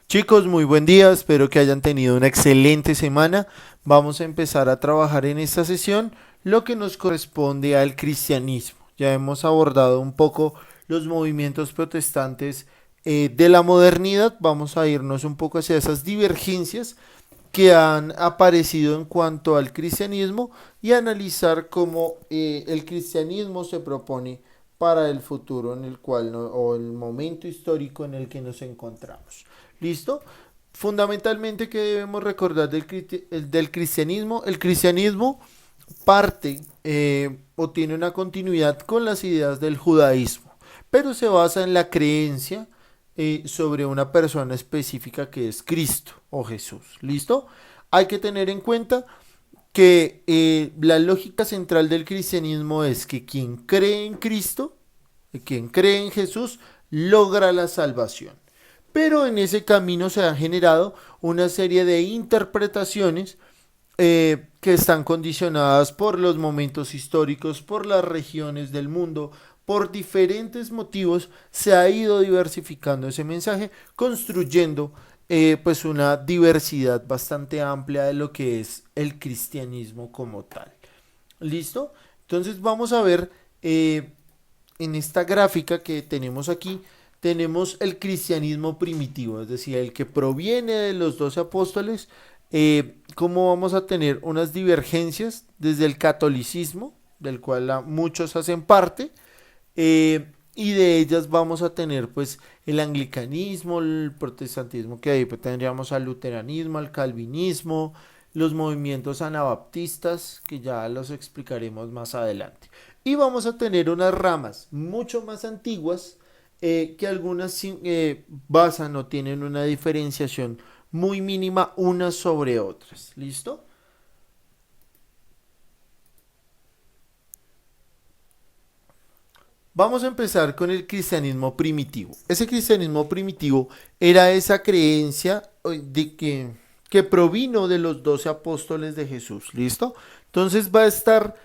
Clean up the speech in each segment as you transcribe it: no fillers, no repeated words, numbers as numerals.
Chicos, muy buen día, espero que hayan tenido una excelente semana. Vamos a empezar a trabajar en esta sesión lo que nos corresponde al cristianismo. Ya hemos abordado un poco los movimientos protestantes de la modernidad. Vamos a irnos un poco hacia esas divergencias que han aparecido en cuanto al cristianismo y analizar cómo el cristianismo se propone para el futuro en el cual o el momento histórico en el que nos encontramos. ¿Listo? Fundamentalmente, ¿qué debemos recordar del cristianismo? El cristianismo parte o tiene una continuidad con las ideas del judaísmo, pero se basa en la creencia sobre una persona específica que es Cristo o Jesús. ¿Listo? Hay que tener en cuenta que la lógica central del cristianismo es que quien cree en Cristo, quien cree en Jesús, logra la salvación. Pero en ese camino se han generado una serie de interpretaciones que están condicionadas por los momentos históricos, por las regiones del mundo, por diferentes motivos, se ha ido diversificando ese mensaje, construyendo pues una diversidad bastante amplia de lo que es el cristianismo como tal. ¿Listo? Entonces vamos a ver en esta gráfica que tenemos aquí, tenemos el cristianismo primitivo, es decir, el que proviene de los 12 apóstoles, cómo vamos a tener unas divergencias desde el catolicismo, del cual muchos hacen parte, y de ellas vamos a tener pues el anglicanismo, el protestantismo, que ahí pues, tendríamos al luteranismo, al calvinismo, los movimientos anabaptistas, que ya los explicaremos más adelante. Y vamos a tener unas ramas mucho más antiguas que algunas basan o tienen una diferenciación muy mínima unas sobre otras. ¿Listo? Vamos a empezar con el cristianismo primitivo. Ese cristianismo primitivo era esa creencia que provino de los 12 apóstoles de Jesús. ¿Listo? Entonces va a estar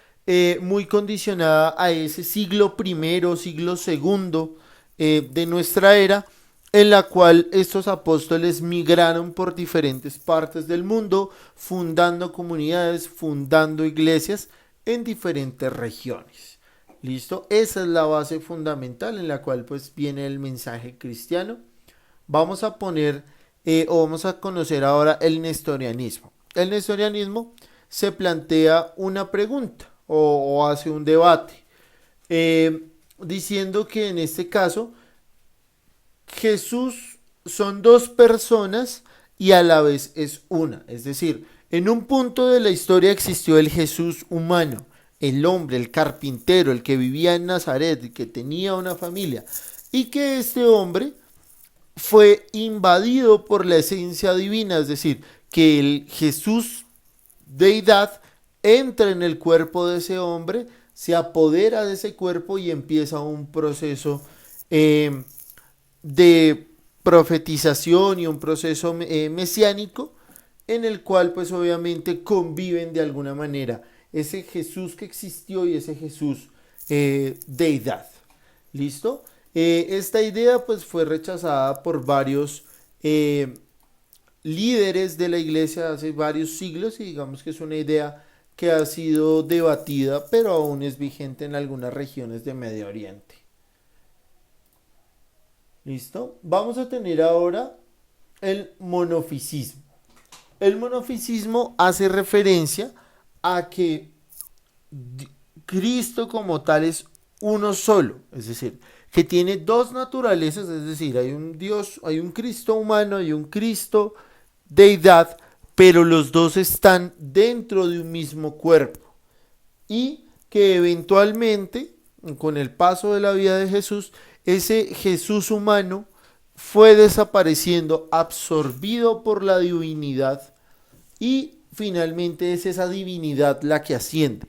muy condicionada a ese siglo primero, siglo segundo de nuestra era, en la cual estos apóstoles migraron por diferentes partes del mundo, fundando comunidades, fundando iglesias en diferentes regiones. ¿Listo? Esa es la base fundamental en la cual pues viene el mensaje cristiano. Vamos a poner o vamos a conocer ahora el nestorianismo. El nestorianismo se plantea una pregunta o hace un debate diciendo que en este caso Jesús son dos personas y a la vez es una. Es decir, en un punto de la historia existió el Jesús humano, el hombre, el carpintero, el que vivía en Nazaret, el que tenía una familia, y que este hombre fue invadido por la esencia divina, es decir, que el Jesús deidad entra en el cuerpo de ese hombre, se apodera de ese cuerpo y empieza un proceso de profetización y un proceso mesiánico en el cual pues obviamente conviven de alguna manera ese Jesús que existió y ese Jesús deidad. ¿Listo? Esta idea pues fue rechazada por varios líderes de la iglesia hace varios siglos y digamos que es una idea que ha sido debatida pero aún es vigente en algunas regiones de Medio Oriente. ¿Listo? Vamos a tener ahora el monofisismo. El monofisismo hace referencia a que Cristo como tal es uno solo, es decir, que tiene dos naturalezas, es decir, hay un Dios, hay un Cristo humano y un Cristo deidad, pero los dos están dentro de un mismo cuerpo y que eventualmente, con el paso de la vida de Jesús, ese Jesús humano fue desapareciendo, absorbido por la divinidad y finalmente es esa divinidad la que asciende.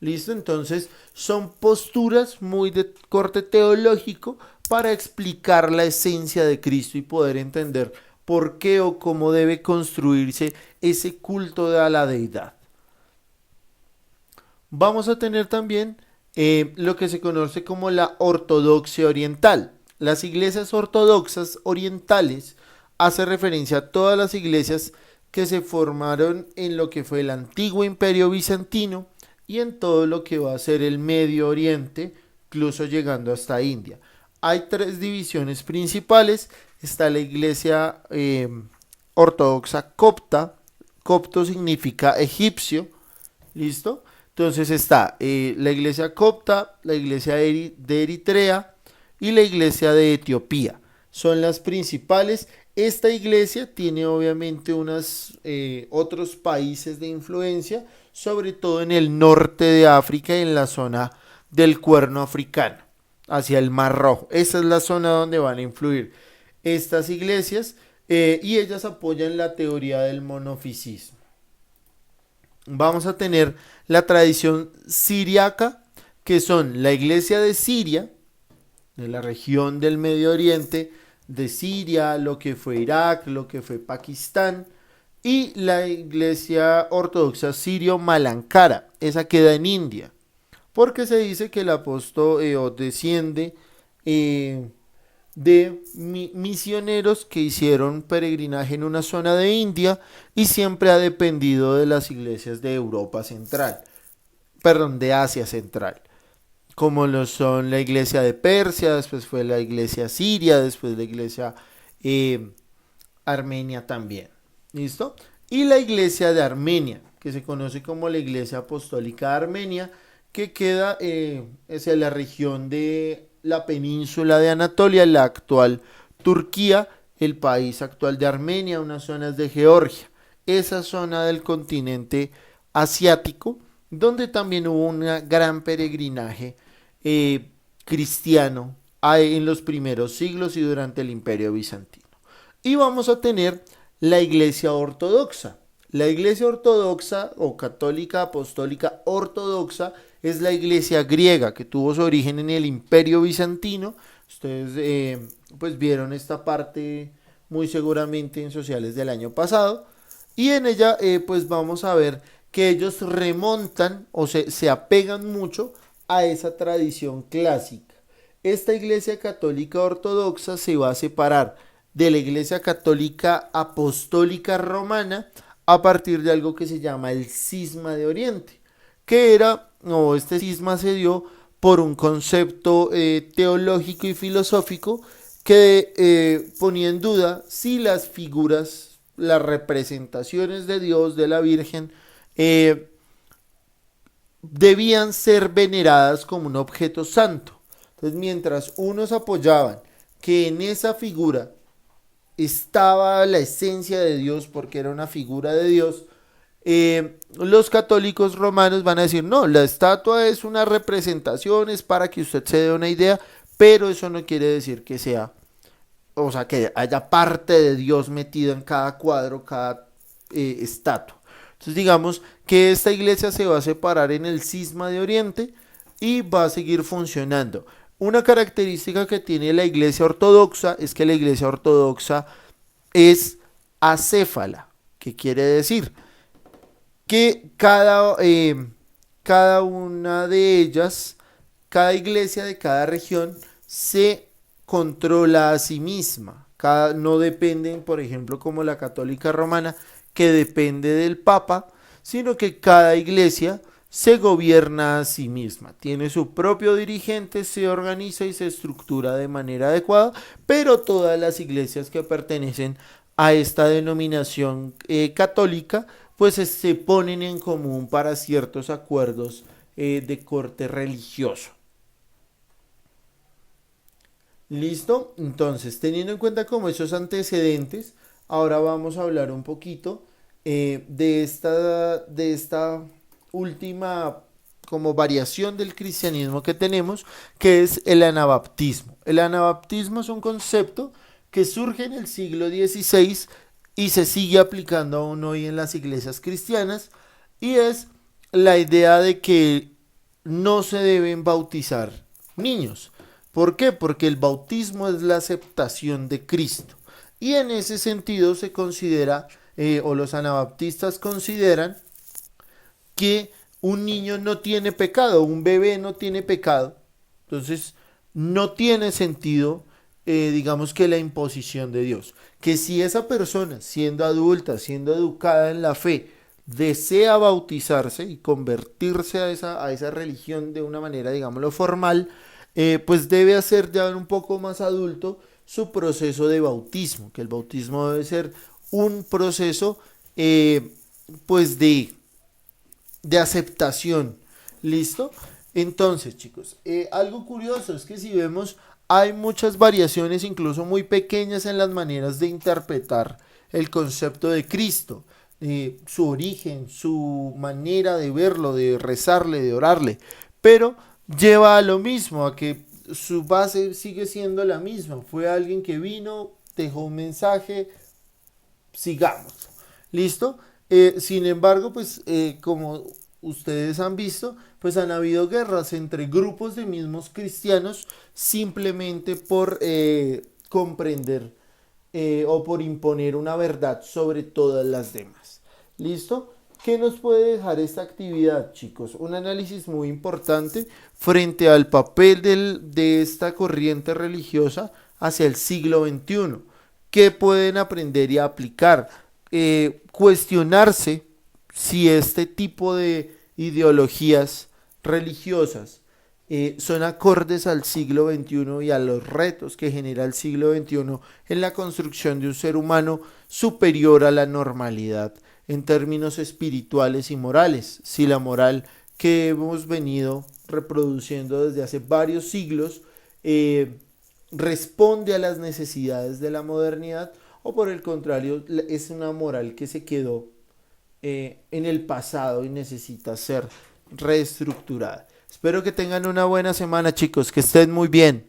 ¿Listo? Entonces son posturas muy de corte teológico para explicar la esencia de Cristo y poder entender por qué o cómo debe construirse ese culto a la deidad. Vamos a tener también lo que se conoce como la ortodoxia oriental. Las iglesias ortodoxas orientales hace referencia a todas las iglesias que se formaron en lo que fue el antiguo imperio bizantino y en todo lo que va a ser el Medio Oriente, incluso llegando hasta India. Hay tres divisiones principales. Está la iglesia ortodoxa copta. Copto significa egipcio. ¿Listo? Entonces está la iglesia copta, la iglesia de Eritrea y la iglesia de Etiopía. Son las principales. Esta iglesia tiene obviamente otros países de influencia, sobre todo en el norte de África y en la zona del Cuerno africano, hacia el Mar Rojo. Esa es la zona donde van a influir estas iglesias y ellas apoyan la teoría del monofisismo. Vamos a tener la tradición siriaca, que son la iglesia de Siria, de la región del Medio Oriente, de Siria, lo que fue Irak, lo que fue Pakistán, y la iglesia ortodoxa sirio-malankara, esa queda en India, porque se dice que el apóstol desciende de misioneros que hicieron peregrinaje en una zona de India y siempre ha dependido de las iglesias de Europa Central, perdón, de Asia Central, como lo son la iglesia de Persia, después fue la iglesia siria, después la iglesia armenia también. ¿Listo? Y la iglesia de Armenia, que se conoce como la iglesia apostólica de Armenia, que queda hacia la región de la península de Anatolia, la actual Turquía, el país actual de Armenia, unas zonas de Georgia, esa zona del continente asiático, donde también hubo un gran peregrinaje cristiano en los primeros siglos y durante el imperio bizantino. Y vamos a tener la iglesia ortodoxa. La iglesia ortodoxa o católica apostólica ortodoxa es la iglesia griega que tuvo su origen en el imperio bizantino. Ustedes pues vieron esta parte muy seguramente en sociales del año pasado. Y en ella pues vamos a ver que ellos remontan o se apegan mucho a esa tradición clásica. Esta iglesia católica ortodoxa se va a separar de la iglesia católica apostólica romana a partir de algo que se llama el cisma de Oriente, que este cisma se dio por un concepto teológico y filosófico que ponía en duda si las figuras, las representaciones de Dios, de la Virgen, debían ser veneradas como un objeto santo. Entonces, mientras unos apoyaban que en esa figura estaba la esencia de Dios porque era una figura de Dios, los católicos romanos van a decir, no, la estatua es una representación, es para que usted se dé una idea, pero eso no quiere decir que sea, o sea, que haya parte de Dios metido en cada cuadro, cada estatua. Entonces digamos que esta iglesia se va a separar en el cisma de Oriente y va a seguir funcionando. Una característica que tiene la iglesia ortodoxa es que la iglesia ortodoxa es acéfala. ¿Qué quiere decir? Que cada una de ellas, cada iglesia de cada región se controla a sí misma. No dependen, por ejemplo, como la católica romana, que depende del Papa, sino que cada iglesia se gobierna a sí misma, tiene su propio dirigente, se organiza y se estructura de manera adecuada, pero todas las iglesias que pertenecen a esta denominación católica, pues se ponen en común para ciertos acuerdos de corte religioso. ¿Listo? Entonces, teniendo en cuenta como esos antecedentes, ahora vamos a hablar un poquito de esta última como variación del cristianismo que tenemos, que es el anabaptismo. El anabaptismo es un concepto que surge en el siglo XVI y se sigue aplicando aún hoy en las iglesias cristianas, y es la idea de que no se deben bautizar niños. ¿Por qué? Porque el bautismo es la aceptación de Cristo. Y en ese sentido se considera, o los anabaptistas consideran, que un niño no tiene pecado, un bebé no tiene pecado. Entonces, no tiene sentido digamos que la imposición de Dios. Que si esa persona, siendo adulta, siendo educada en la fe, desea bautizarse y convertirse a esa religión de una manera, digámoslo, formal, pues debe hacer ya un poco más adulto su proceso de bautismo, que el bautismo debe ser un proceso pues de aceptación. ¿Listo? Entonces, chicos, algo curioso es que si vemos, hay muchas variaciones, incluso muy pequeñas, en las maneras de interpretar el concepto de Cristo, su origen, su manera de verlo, de rezarle, de orarle, pero lleva a lo mismo, a que su base sigue siendo la misma. Fue alguien que vino, dejó un mensaje, sigamos. ¿Listo? Sin embargo, pues como ustedes han visto, pues han habido guerras entre grupos de mismos cristianos simplemente por comprender o por imponer una verdad sobre todas las demás. ¿Listo? ¿Qué nos puede dejar esta actividad, chicos? Un análisis muy importante frente al papel de esta corriente religiosa hacia el siglo XXI. ¿Qué pueden aprender y aplicar? Cuestionarse si este tipo de ideologías religiosas son acordes al siglo XXI y a los retos que genera el siglo XXI en la construcción de un ser humano superior a la normalidad en términos espirituales y morales. Si la moral que hemos venido reproduciendo desde hace varios siglos responde a las necesidades de la modernidad, o por el contrario es una moral que se quedó en el pasado y necesita ser reestructurada. Espero que tengan una buena semana, chicos, que estén muy bien.